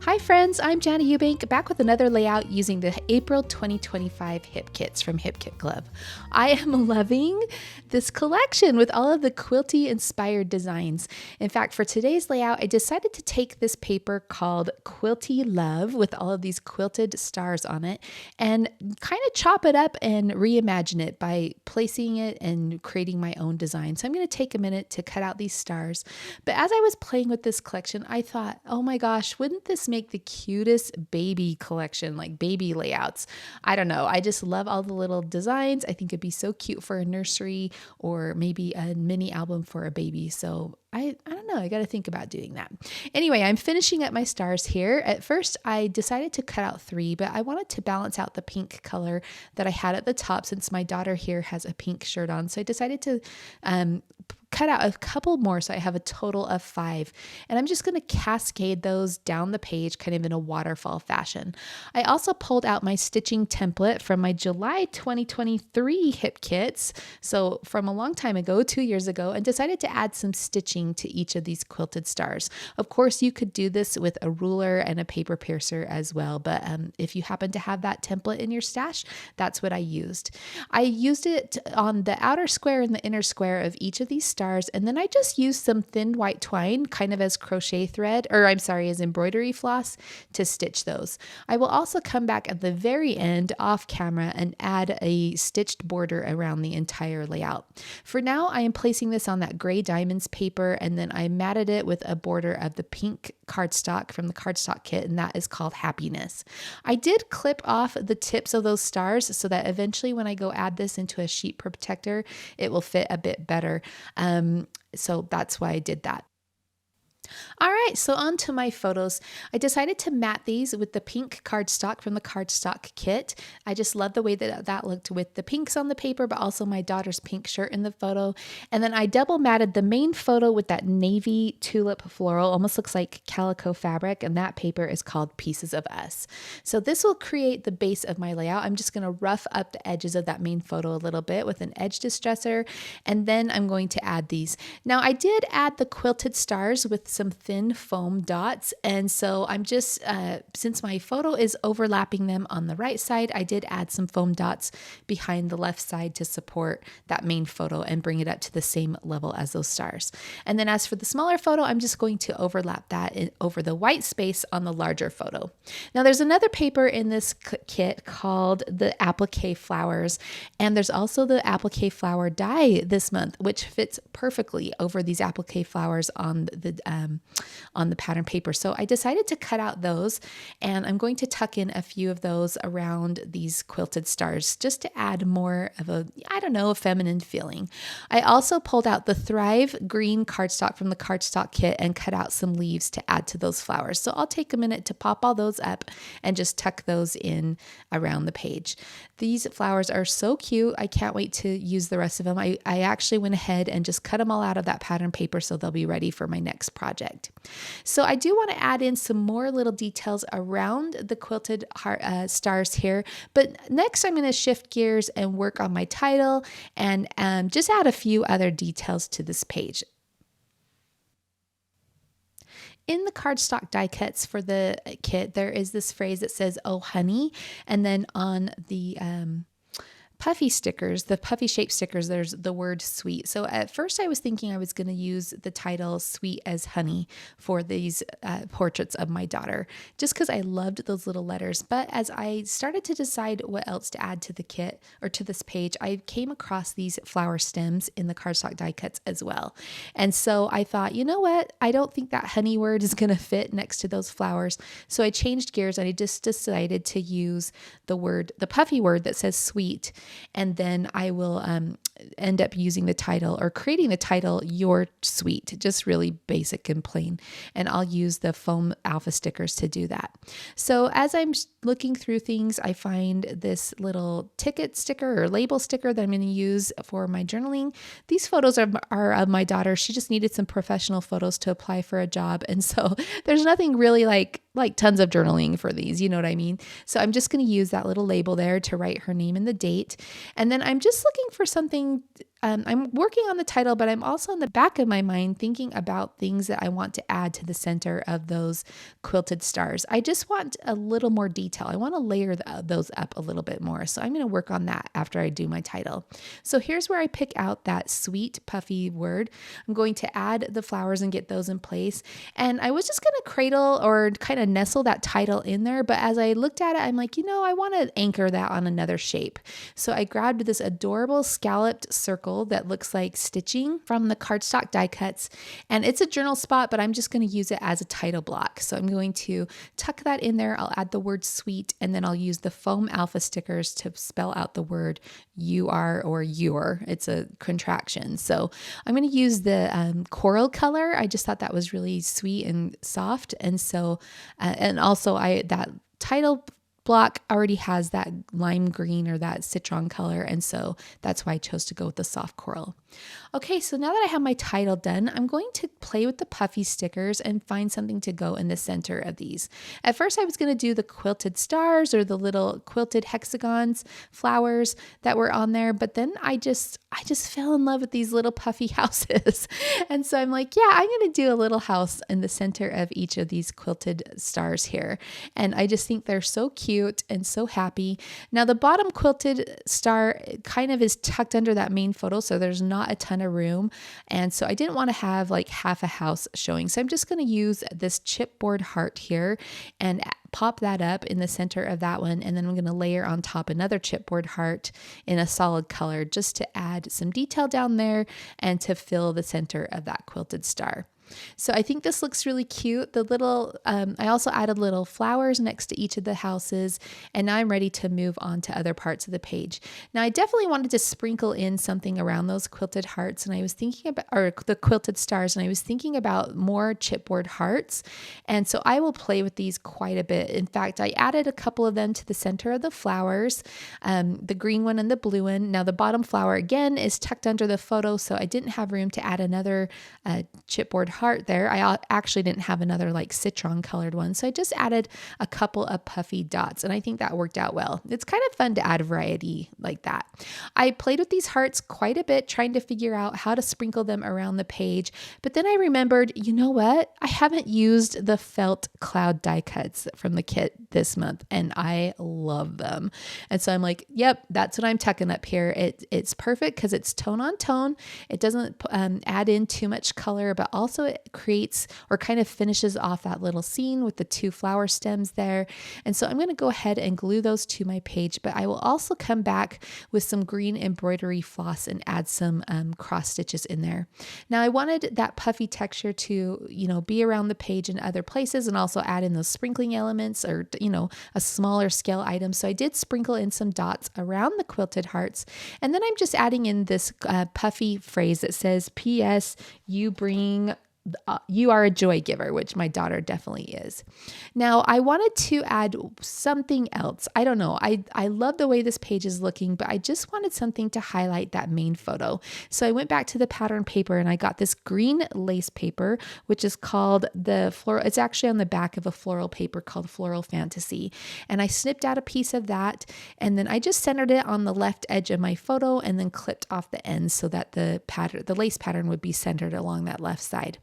Hi friends, I'm Jana Eubank, back with another layout using the April 2025 Hip Kits from Hip Kit Club. I am loving this collection with all of the quilty inspired designs. In fact, for today's layout, I decided to take this paper called Quilty Love with all of these quilted stars on it and kind of chop it up and reimagine it by placing it and creating my own design. So I'm going to take a minute to cut out these stars. But as I was playing with this collection, I thought, oh my gosh, wouldn't this make the cutest baby collection, like baby layouts? I don't know. I just love all the little designs. I think it'd be so cute for a nursery or maybe a mini album for a baby. So I don't know. I got to think about doing that. Anyway, I'm finishing up my stars here. At first, I decided to cut out 3, but I wanted to balance out the pink color that I had at the top since my daughter here has a pink shirt on. So I decided to cut out a couple more so I have a total of 5. And I'm just going to cascade those down the page kind of in a waterfall fashion. I also pulled out my stitching template from my July 2023 hip kits. So from a long time ago, 2 years ago, and decided to add some stitching to each of these quilted stars. Of course, you could do this with a ruler and a paper piercer as well. But if you happen to have that template in your stash, that's what I used. I used it on the outer square and the inner square of each of these stars. And then I just used some thin white twine kind of as crochet thread, or I'm sorry, as embroidery floss to stitch those. I will also come back at the very end off camera and add a stitched border around the entire layout. For now, I am placing this on that gray diamonds paper, and then I matted it with a border of the pink cardstock from the cardstock kit, and that is called Happiness. I did clip off the tips of those stars so that eventually when I go add this into a sheet protector, it will fit a bit better. So that's why I did that. All right, so on to my photos. I decided to mat these with the pink cardstock from the cardstock kit. I just love the way that looked with the pinks on the paper, but also my daughter's pink shirt in the photo. And then I double matted the main photo with that navy tulip floral, almost looks like calico fabric, and that paper is called Pieces of Us. So this will create the base of my layout. I'm just gonna rough up the edges of that main photo a little bit with an edge distresser, and then I'm going to add these. Now I did add the quilted stars with some thin foam dots, and so I'm just since my photo is overlapping them on the right side, I did add some foam dots behind the left side to support that main photo and bring it up to the same level as those stars. And then as for the smaller photo, I'm just going to overlap that over the white space on the larger photo. Now there's another paper in this kit called the applique flowers, and there's also the applique flower die this month, which fits perfectly over these applique flowers on the pattern paper. So I decided to cut out those, and I'm going to tuck in a few of those around these quilted stars just to add more of a, I don't know, a feminine feeling. I also pulled out the Thrive green cardstock from the cardstock kit and cut out some leaves to add to those flowers. So I'll take a minute to pop all those up and just tuck those in around the page. These flowers are so cute. I can't wait to use the rest of them. I actually went ahead and just cut them all out of that pattern paper so they'll be ready for my next project. So I do want to add in some more little details around the quilted stars here, but next I'm going to shift gears and work on my title and just add a few other details to this page. In the cardstock die cuts for the kit, there is this phrase that says, "Oh, honey," and then on the puffy stickers, the puffy shaped stickers, there's the word sweet. So at first I was thinking I was going to use the title Sweet as Honey for these portraits of my daughter, just because I loved those little letters. But as I started to decide what else to add to the kit or to this page, I came across these flower stems in the cardstock die cuts as well. And so I thought, you know what? I don't think that honey word is going to fit next to those flowers. So I changed gears and I just decided to use the puffy word that says sweet. And then I will end up using the title or creating the title Your Sweet, just really basic and plain. And I'll use the foam alpha stickers to do that. So as I'm looking through things, I find this little ticket sticker or label sticker that I'm going to use for my journaling. These photos are of my daughter. She just needed some professional photos to apply for a job. And so there's nothing really like tons of journaling for these, you know what I mean? So I'm just going to use that little label there to write her name and the date. And then I'm just looking for something I'm working on the title, but I'm also in the back of my mind thinking about things that I want to add to the center of those quilted stars. I just want a little more detail. I want to layer those up a little bit more. So I'm going to work on that after I do my title. So here's where I pick out that sweet, puffy word. I'm going to add the flowers and get those in place. And I was just going to cradle or kind of nestle that title in there. But as I looked at it, I'm like, I want to anchor that on another shape. So I grabbed this adorable scalloped circle that looks like stitching from the cardstock die cuts, and it's a journal spot, but I'm just going to use it as a title block. So I'm going to tuck that in there. I'll add the word sweet, and then I'll use the foam alpha stickers to spell out the word you are or your. It's a contraction. So I'm going to use the coral color. I just thought that was really sweet and soft, and so and also that title block already has that lime green or that citron color, and so that's why I chose to go with the soft coral. Okay, so now that I have my title done, I'm going to play with the puffy stickers and find something to go in the center of these. At first I was going to do the quilted stars or the little quilted hexagons, flowers that were on there, but then I just fell in love with these little puffy houses. And so I'm like, yeah, I'm going to do a little house in the center of each of these quilted stars here. And I just think they're so cute and so happy. Now the bottom quilted star kind of is tucked under that main photo, so there's not a ton of room. And so I didn't want to have like half a house showing. So I'm just going to use this chipboard heart here and pop that up in the center of that one. And then I'm going to layer on top another chipboard heart in a solid color just to add some detail down there and to fill the center of that quilted star. So I think this looks really cute. The little, I also added little flowers next to each of the houses, and now I'm ready to move on to other parts of the page. Now I definitely wanted to sprinkle in something around those quilted hearts, and I was thinking about, or the quilted stars, and I was thinking about more chipboard hearts. And so I will play with these quite a bit. In fact, I added a couple of them to the center of the flowers, the green one and the blue one. Now the bottom flower again is tucked under the photo, so I didn't have room to add another chipboard heart there. I actually didn't have another like citron colored one, so I just added a couple of puffy dots, and I think that worked out well. It's kind of fun to add variety like that. I played with these hearts quite a bit, trying to figure out how to sprinkle them around the page, but then I remembered, you know what? I haven't used the felt cloud die cuts from the kit this month, and I love them. And so I'm like, yep, that's what I'm tucking up here. It's perfect because it's tone on tone. It doesn't add in too much color, but also it creates or kind of finishes off that little scene with the two flower stems there. And so I'm going to go ahead and glue those to my page, but I will also come back with some green embroidery floss and add some cross stitches in there. Now I wanted that puffy texture to, be around the page in other places, and also add in those sprinkling elements or, a smaller scale item. So I did sprinkle in some dots around the quilted hearts. And then I'm just adding in this puffy phrase that says, P.S. You are a joy giver, which my daughter definitely is. Now, I wanted to add something else. I don't know. I love the way this page is looking, but I just wanted something to highlight that main photo. So I went back to the pattern paper and I got this green lace paper, which is called the floral. It's actually on the back of a floral paper called Floral Fantasy. And I snipped out a piece of that, and then I just centered it on the left edge of my photo and then clipped off the ends so that the lace pattern would be centered along that left side.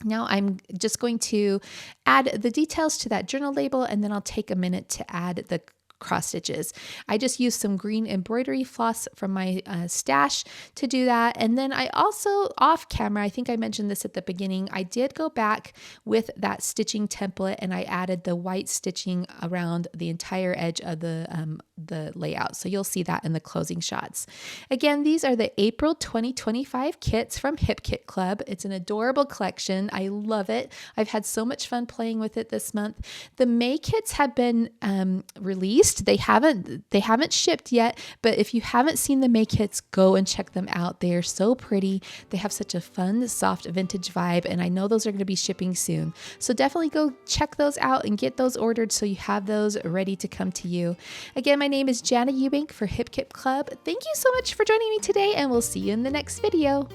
Now I'm just going to add the details to that journal label, and then I'll take a minute to add the cross stitches. I just used some green embroidery floss from my stash to do that. And then I also, off camera, I think I mentioned this at the beginning, I did go back with that stitching template and I added the white stitching around the entire edge of the layout. So you'll see that in the closing shots. Again, these are the April 2025 kits from Hip Kit Club. It's an adorable collection. I love it. I've had so much fun playing with it this month. The May kits have been released. They haven't shipped yet, but if you haven't seen the May kits, go and check them out. They are so pretty. They have such a fun, soft vintage vibe, and I know those are going to be shipping soon. So definitely go check those out and get those ordered so you have those ready to come to you. Again, my name is Jana Eubank for Hip Kit Club. Thank you so much for joining me today, and we'll see you in the next video.